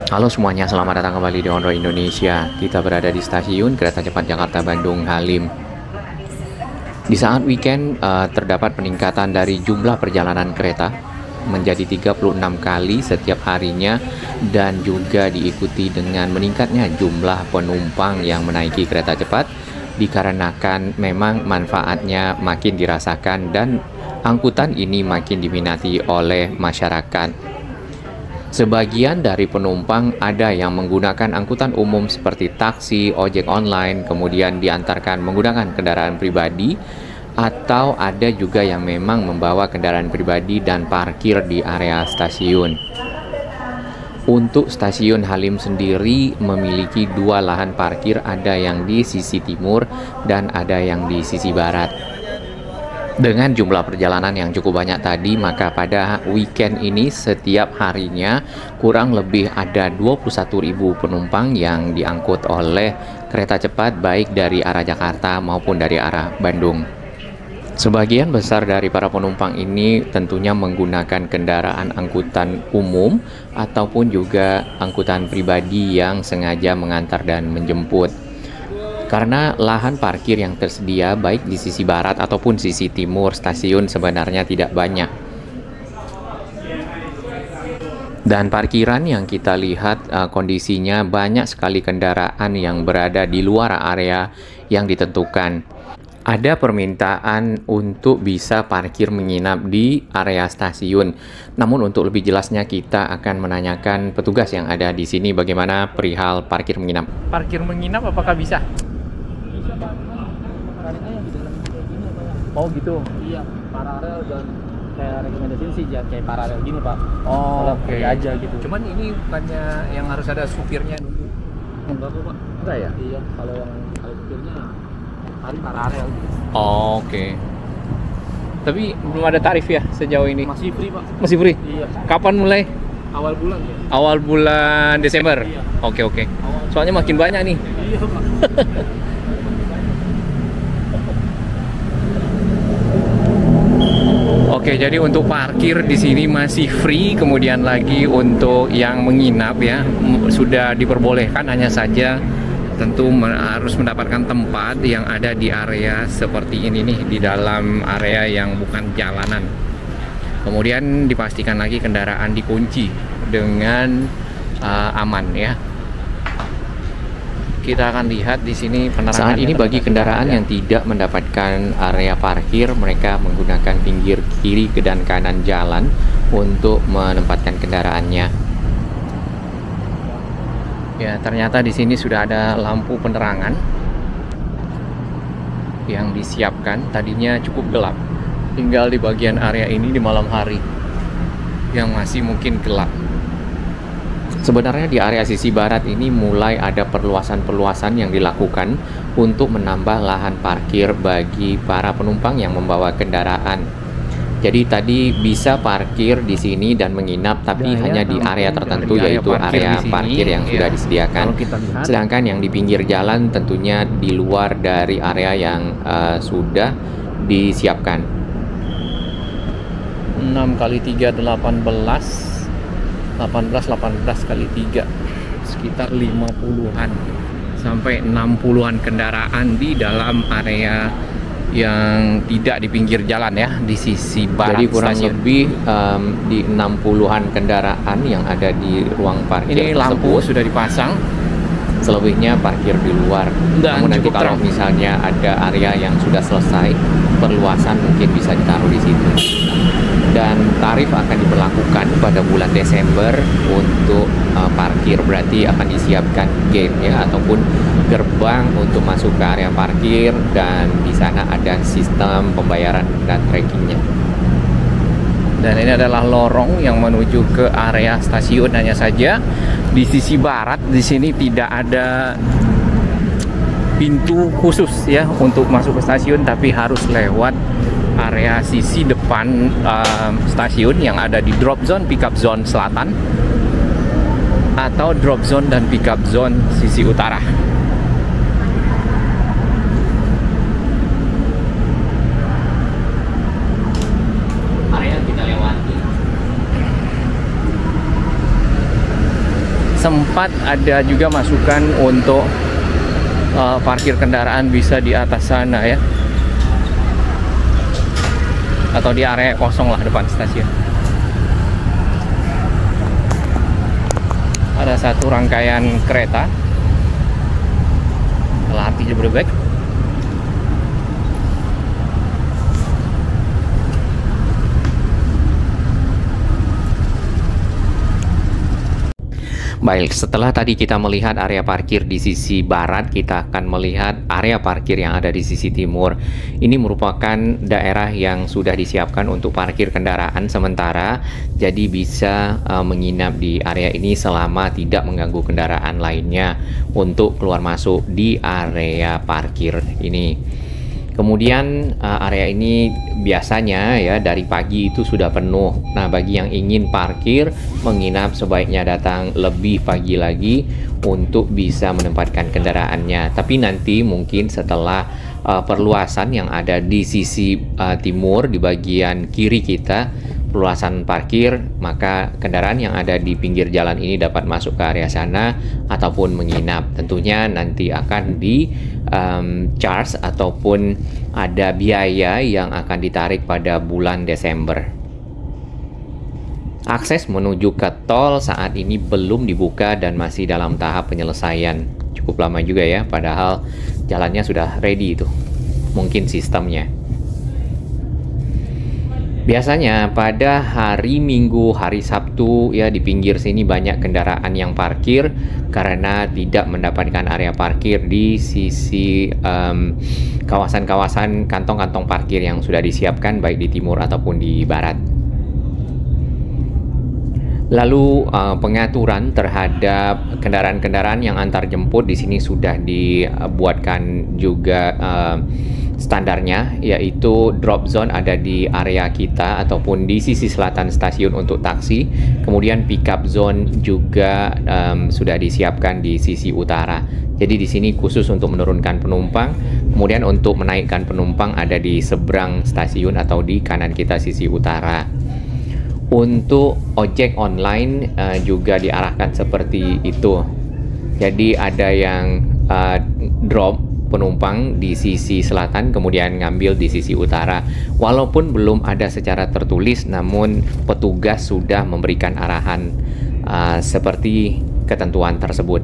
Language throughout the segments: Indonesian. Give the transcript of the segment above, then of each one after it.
Halo semuanya, selamat datang kembali di On Road Indonesia. Kita berada di stasiun kereta cepat Jakarta Bandung Halim. Di saat weekend terdapat peningkatan dari jumlah perjalanan kereta menjadi 36 kali setiap harinya, dan juga diikuti dengan meningkatnya jumlah penumpang yang menaiki kereta cepat dikarenakan memang manfaatnya makin dirasakan dan angkutan ini makin diminati oleh masyarakat. Sebagian dari penumpang ada yang menggunakan angkutan umum seperti taksi, ojek online, kemudian diantarkan menggunakan kendaraan pribadi, atau ada juga yang memang membawa kendaraan pribadi dan parkir di area stasiun. Untuk stasiun Halim sendiri memiliki dua lahan parkir, ada yang di sisi timur dan ada yang di sisi barat. Dengan jumlah perjalanan yang cukup banyak tadi, maka pada weekend ini setiap harinya kurang lebih ada 21.000 penumpang yang diangkut oleh kereta cepat baik dari arah Jakarta maupun dari arah Bandung. Sebagian besar dari para penumpang ini tentunya menggunakan kendaraan angkutan umum ataupun juga angkutan pribadi yang sengaja mengantar dan menjemput. Karena lahan parkir yang tersedia baik di sisi barat ataupun sisi timur stasiun sebenarnya tidak banyak. Dan parkiran yang kita lihat kondisinya banyak sekali kendaraan yang berada di luar area yang ditentukan. Ada permintaan untuk bisa parkir menginap di area stasiun. Namun untuk lebih jelasnya kita akan menanyakan petugas yang ada di sini bagaimana perihal parkir menginap. Parkir menginap apakah bisa? Oh gitu? Iya, paralel dan saya rekomendasiin sih jangan kayak paralel gini Pak. Oh oke. Aja gitu. Cuman ini bukannya yang harus ada supirnya dulu? Enggak kok Pak. Enggak ya? Iya, kalau supirnya paling paralel gitu. Oh, oke. Tapi belum ada tarif ya sejauh ini? Masih free Pak. Masih free? Iya. Kapan mulai? Awal bulan ya. Awal bulan Desember? Iya. Oke. Soalnya makin banyak nih. Iya Pak. Oke, jadi untuk parkir di sini masih free, kemudian lagi untuk yang menginap ya sudah diperbolehkan, hanya saja tentu harus mendapatkan tempat yang ada di area seperti ini nih, di dalam area yang bukan jalanan. Kemudian dipastikan lagi kendaraan dikunci dengan aman ya. Kita akan lihat di sini penerangan. Saat ini bagi kendaraan yang tidak mendapatkan area parkir, mereka menggunakan pinggir kiri dan kanan jalan untuk menempatkan kendaraannya. Ya, ternyata di sini sudah ada lampu penerangan yang disiapkan. Tadinya cukup gelap. Tinggal di bagian area ini di malam hari yang masih mungkin gelap. Sebenarnya di area sisi barat ini mulai ada perluasan-perluasan yang dilakukan untuk menambah lahan parkir bagi para penumpang yang membawa kendaraan. Jadi tadi bisa parkir di sini dan menginap, tapi hanya di area tertentu, yaitu area parkir yang sudah disediakan. Sedangkan yang di pinggir jalan tentunya di luar dari area yang sudah disiapkan. 6 kali 3 18 kali 3 sekitar 50-an sampai 60-an kendaraan di dalam area yang tidak di pinggir jalan ya, di sisi barat. Jadi kurang lebih di 60-an kendaraan yang ada di ruang parkir. Ini lampu sudah dipasang, selebihnya parkir di luar. Namun nanti kalau misalnya ada area yang sudah selesai perluasan mungkin bisa ditaruh di situ. Dan tarif akan diberlakukan pada bulan Desember untuk parkir, berarti akan disiapkan gate ya ataupun gerbang untuk masuk ke area parkir, dan di sana ada sistem pembayaran dan trackingnya. Dan ini adalah lorong yang menuju ke area stasiun, hanya saja di sisi barat di sini tidak ada pintu khusus ya untuk masuk ke stasiun, tapi harus lewat area sisi depan stasiun yang ada di drop zone, pickup zone selatan, atau drop zone dan pickup zone sisi utara. Area yang kita lewati sempat ada juga masukan untuk parkir kendaraan bisa di atas sana ya, atau di area kosong lah depan stasiun. Ada satu rangkaian kereta LRT Jabodebek. Baik, setelah tadi kita melihat area parkir di sisi barat, kita akan melihat area parkir yang ada di sisi timur. Ini merupakan daerah yang sudah disiapkan untuk parkir kendaraan sementara, jadi bisa menginap di area ini selama tidak mengganggu kendaraan lainnya untuk keluar masuk di area parkir ini. Kemudian area ini biasanya ya dari pagi itu sudah penuh. Nah, bagi yang ingin parkir menginap sebaiknya datang lebih pagi lagi untuk bisa menempatkan kendaraannya. Tapi nanti mungkin setelah perluasan yang ada di sisi timur di bagian kiri kita, perluasan parkir, maka kendaraan yang ada di pinggir jalan ini dapat masuk ke area sana ataupun menginap. Tentunya nanti akan di charge ataupun ada biaya yang akan ditarik pada bulan Desember. Akses menuju ke tol saat ini belum dibuka dan masih dalam tahap penyelesaian. Cukup lama juga ya, padahal jalannya sudah ready itu. Mungkin sistemnya. Biasanya pada hari Minggu, hari Sabtu ya di pinggir sini banyak kendaraan yang parkir karena tidak mendapatkan area parkir di sisi kawasan-kawasan kantong-kantong parkir yang sudah disiapkan baik di timur ataupun di barat. Lalu pengaturan terhadap kendaraan-kendaraan yang antar jemput di sini sudah dibuatkan juga standarnya, yaitu drop zone ada di area kita ataupun di sisi selatan stasiun untuk taksi. Kemudian pickup zone juga sudah disiapkan di sisi utara. Jadi di sini khusus untuk menurunkan penumpang. Kemudian untuk menaikkan penumpang ada di seberang stasiun atau di kanan kita sisi utara. Untuk ojek online juga diarahkan seperti itu. Jadi ada yang drop penumpang di sisi selatan kemudian ngambil di sisi utara. Walaupun belum ada secara tertulis, namun petugas sudah memberikan arahan seperti ketentuan tersebut.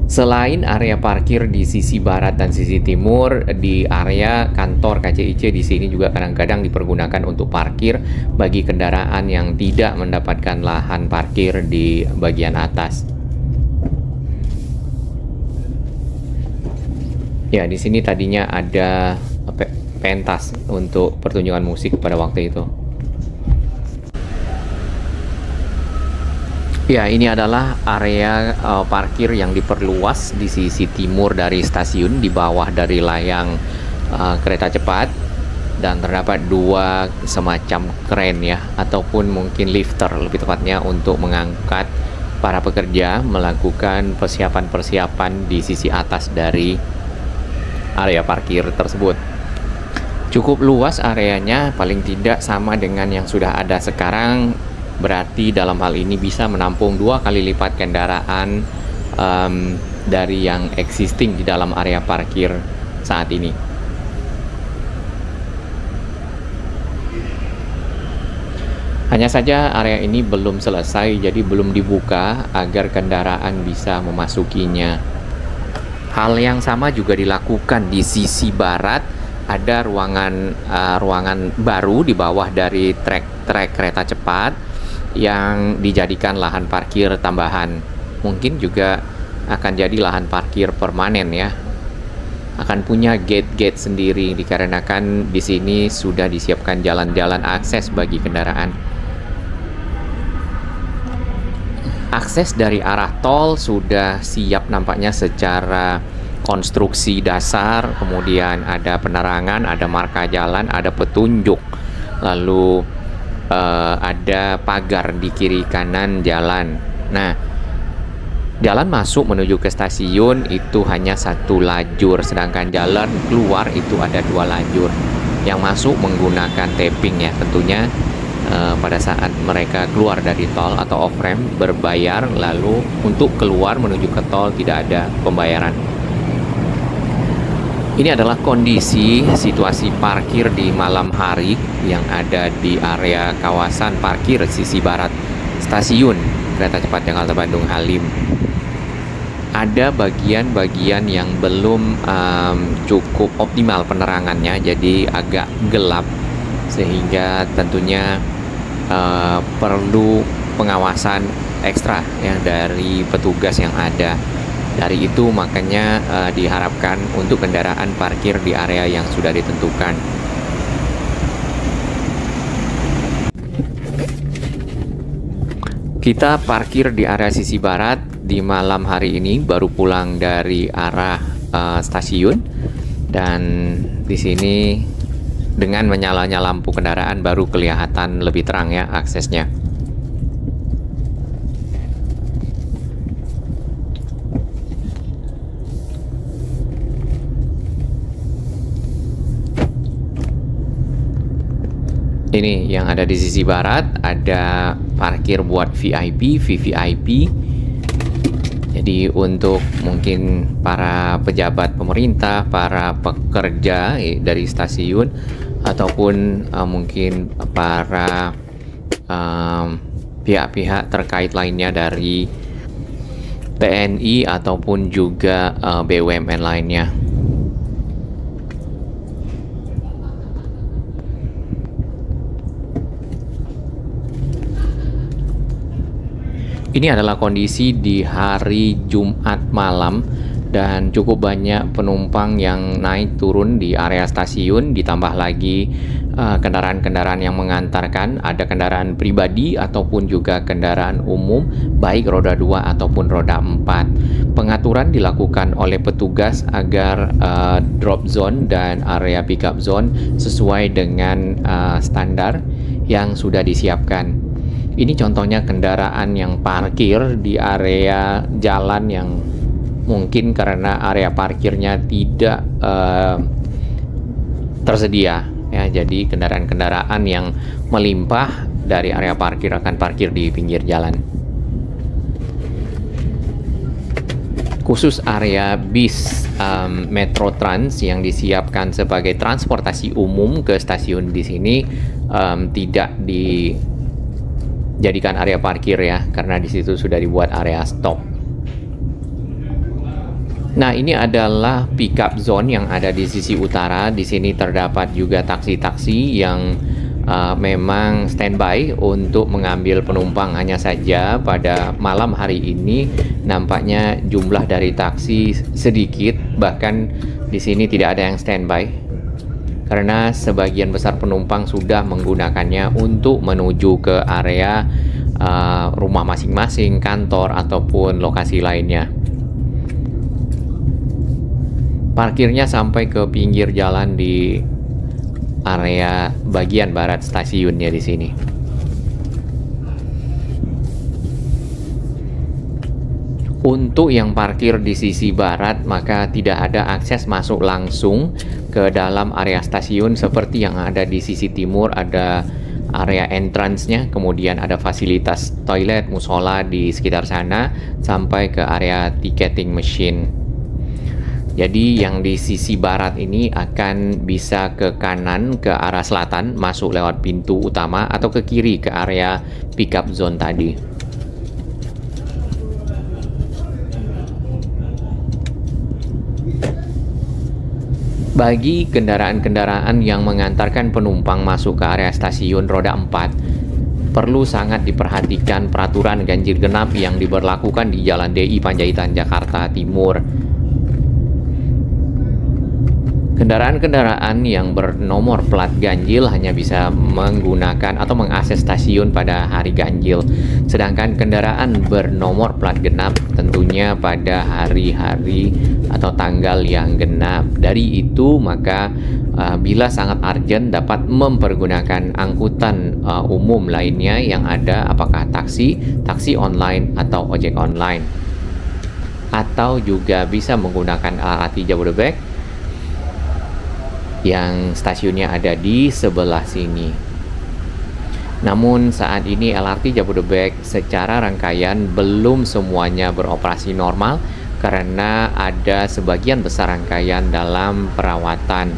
Selain area parkir di sisi barat dan sisi timur, di area kantor KCIC di sini juga kadang-kadang dipergunakan untuk parkir bagi kendaraan yang tidak mendapatkan lahan parkir di bagian atas. Ya, di sini tadinya ada pentas untuk pertunjukan musik pada waktu itu. Ya, ini adalah area parkir yang diperluas di sisi timur dari stasiun, di bawah dari layang kereta cepat, dan terdapat dua semacam kren ya, ataupun mungkin lifter lebih tepatnya untuk mengangkat para pekerja melakukan persiapan-persiapan di sisi atas dari area parkir tersebut. Cukup luas areanya, paling tidak sama dengan yang sudah ada sekarang. Berarti dalam hal ini bisa menampung 2 kali lipat kendaraan dari yang existing di dalam area parkir saat ini. Hanya saja area ini belum selesai, jadi belum dibuka agar kendaraan bisa memasukinya. Hal yang sama juga dilakukan di sisi barat. Ada ruangan baru di bawah dari trek kereta cepat yang dijadikan lahan parkir tambahan. Mungkin juga akan jadi lahan parkir permanen ya. Akan punya gate-gate sendiri dikarenakan di sini sudah disiapkan jalan-jalan akses bagi kendaraan. Akses dari arah tol sudah siap nampaknya secara konstruksi dasar, kemudian ada penerangan, ada marka jalan, ada petunjuk. Lalu ada pagar di kiri kanan jalan. Nah, jalan masuk menuju ke stasiun itu hanya 1 lajur, sedangkan jalan keluar itu ada 2 lajur. Yang masuk menggunakan tapping ya tentunya, pada saat mereka keluar dari tol atau off-ramp berbayar, lalu untuk keluar menuju ke tol tidak ada pembayaran. Ini adalah kondisi situasi parkir di malam hari yang ada di area kawasan parkir sisi barat stasiun kereta cepat Jakarta Bandung Halim. Ada bagian-bagian yang belum cukup optimal penerangannya, jadi agak gelap, sehingga tentunya perlu pengawasan ekstra ya dari petugas yang ada. Dari itu makanya diharapkan untuk kendaraan parkir di area yang sudah ditentukan. Kita parkir di area sisi barat di malam hari ini, baru pulang dari arah stasiun, dan di sini dengan menyalanya lampu kendaraan baru kelihatan lebih terang ya aksesnya. Ini yang ada di sisi barat, ada parkir buat VIP, VVIP. Jadi untuk mungkin para pejabat pemerintah, para pekerja dari stasiun, ataupun mungkin para pihak-pihak terkait lainnya dari TNI ataupun juga BUMN lainnya. Ini adalah kondisi di hari Jumat malam, dan cukup banyak penumpang yang naik turun di area stasiun, ditambah lagi kendaraan-kendaraan yang mengantarkan, ada kendaraan pribadi ataupun juga kendaraan umum, baik roda 2 ataupun roda 4. Pengaturan dilakukan oleh petugas agar drop zone dan area pickup zone sesuai dengan standar yang sudah disiapkan. Ini contohnya kendaraan yang parkir di area jalan yang mungkin karena area parkirnya tidak tersedia ya, jadi kendaraan-kendaraan yang melimpah dari area parkir akan parkir di pinggir jalan. Khusus area bis Metro Trans yang disiapkan sebagai transportasi umum ke stasiun di sini tidak dijadikan area parkir ya, karena di situ sudah dibuat area stop. Nah, ini adalah pickup zone yang ada di sisi utara. Di sini terdapat juga taksi-taksi yang memang standby untuk mengambil penumpang. Hanya saja pada malam hari ini nampaknya jumlah dari taksi sedikit, bahkan di sini tidak ada yang standby karena sebagian besar penumpang sudah menggunakannya untuk menuju ke area rumah masing-masing, kantor ataupun lokasi lainnya. Parkirnya sampai ke pinggir jalan di area bagian barat stasiunnya di sini. Untuk yang parkir di sisi barat, maka tidak ada akses masuk langsung ke dalam area stasiun seperti yang ada di sisi timur. Ada area entrance-nya, kemudian ada fasilitas toilet, musola di sekitar sana, sampai ke area ticketing machine. Jadi yang di sisi barat ini akan bisa ke kanan ke arah selatan, masuk lewat pintu utama, atau ke kiri ke area pickup zone tadi. Bagi kendaraan-kendaraan yang mengantarkan penumpang masuk ke area stasiun roda 4, perlu sangat diperhatikan peraturan ganjil genap yang diberlakukan di Jalan DI Panjaitan Jakarta Timur. Kendaraan-kendaraan yang bernomor plat ganjil hanya bisa menggunakan atau mengakses stasiun pada hari ganjil. Sedangkan kendaraan bernomor plat genap tentunya pada hari-hari atau tanggal yang genap. Dari itu maka bila sangat urgent dapat mempergunakan angkutan umum lainnya yang ada, apakah taksi online atau ojek online. Atau juga bisa menggunakan LRT Jabodebek yang stasiunnya ada di sebelah sini. Namun saat ini LRT Jabodebek secara rangkaian belum semuanya beroperasi normal karena ada sebagian besar rangkaian dalam perawatan.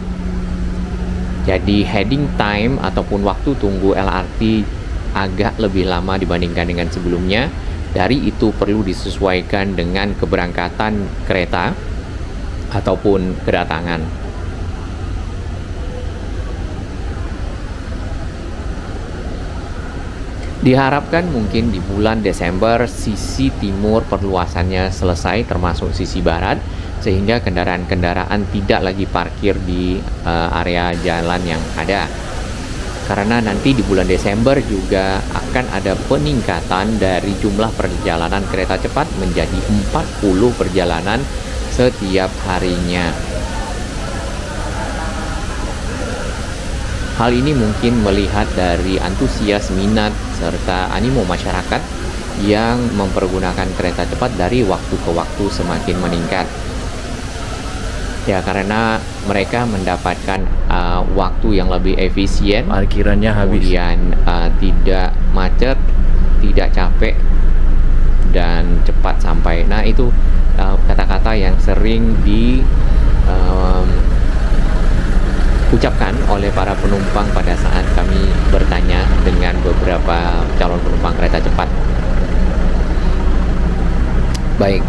Jadi heading time ataupun waktu tunggu LRT agak lebih lama dibandingkan dengan sebelumnya. Dari itu perlu disesuaikan dengan keberangkatan kereta ataupun kedatangan. Diharapkan mungkin di bulan Desember sisi timur perluasannya selesai termasuk sisi barat, sehingga kendaraan-kendaraan tidak lagi parkir di area jalan yang ada. Karena nanti di bulan Desember juga akan ada peningkatan dari jumlah perjalanan kereta cepat menjadi 40 perjalanan setiap harinya. Hal ini mungkin melihat dari antusias, minat, serta animo masyarakat yang mempergunakan kereta cepat dari waktu ke waktu semakin meningkat. Ya, karena mereka mendapatkan waktu yang lebih efisien, parkirannya habis, kemudian tidak macet, tidak capek, dan cepat sampai. Nah, itu kata-kata yang sering diucapkan oleh para penumpang pada saat kami bertanya dengan beberapa calon penumpang kereta cepat. Baik,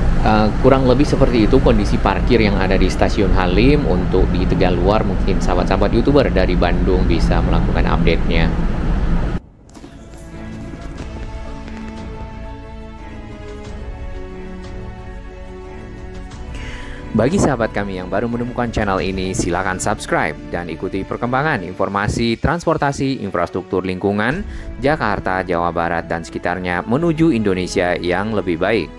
kurang lebih seperti itu kondisi parkir yang ada di Stasiun Halim. Untuk di Tegaluar mungkin sahabat-sahabat YouTuber dari Bandung bisa melakukan update-nya. Bagi sahabat kami yang baru menemukan channel ini, silakan subscribe dan ikuti perkembangan informasi transportasi infrastruktur lingkungan Jakarta, Jawa Barat, dan sekitarnya menuju Indonesia yang lebih baik.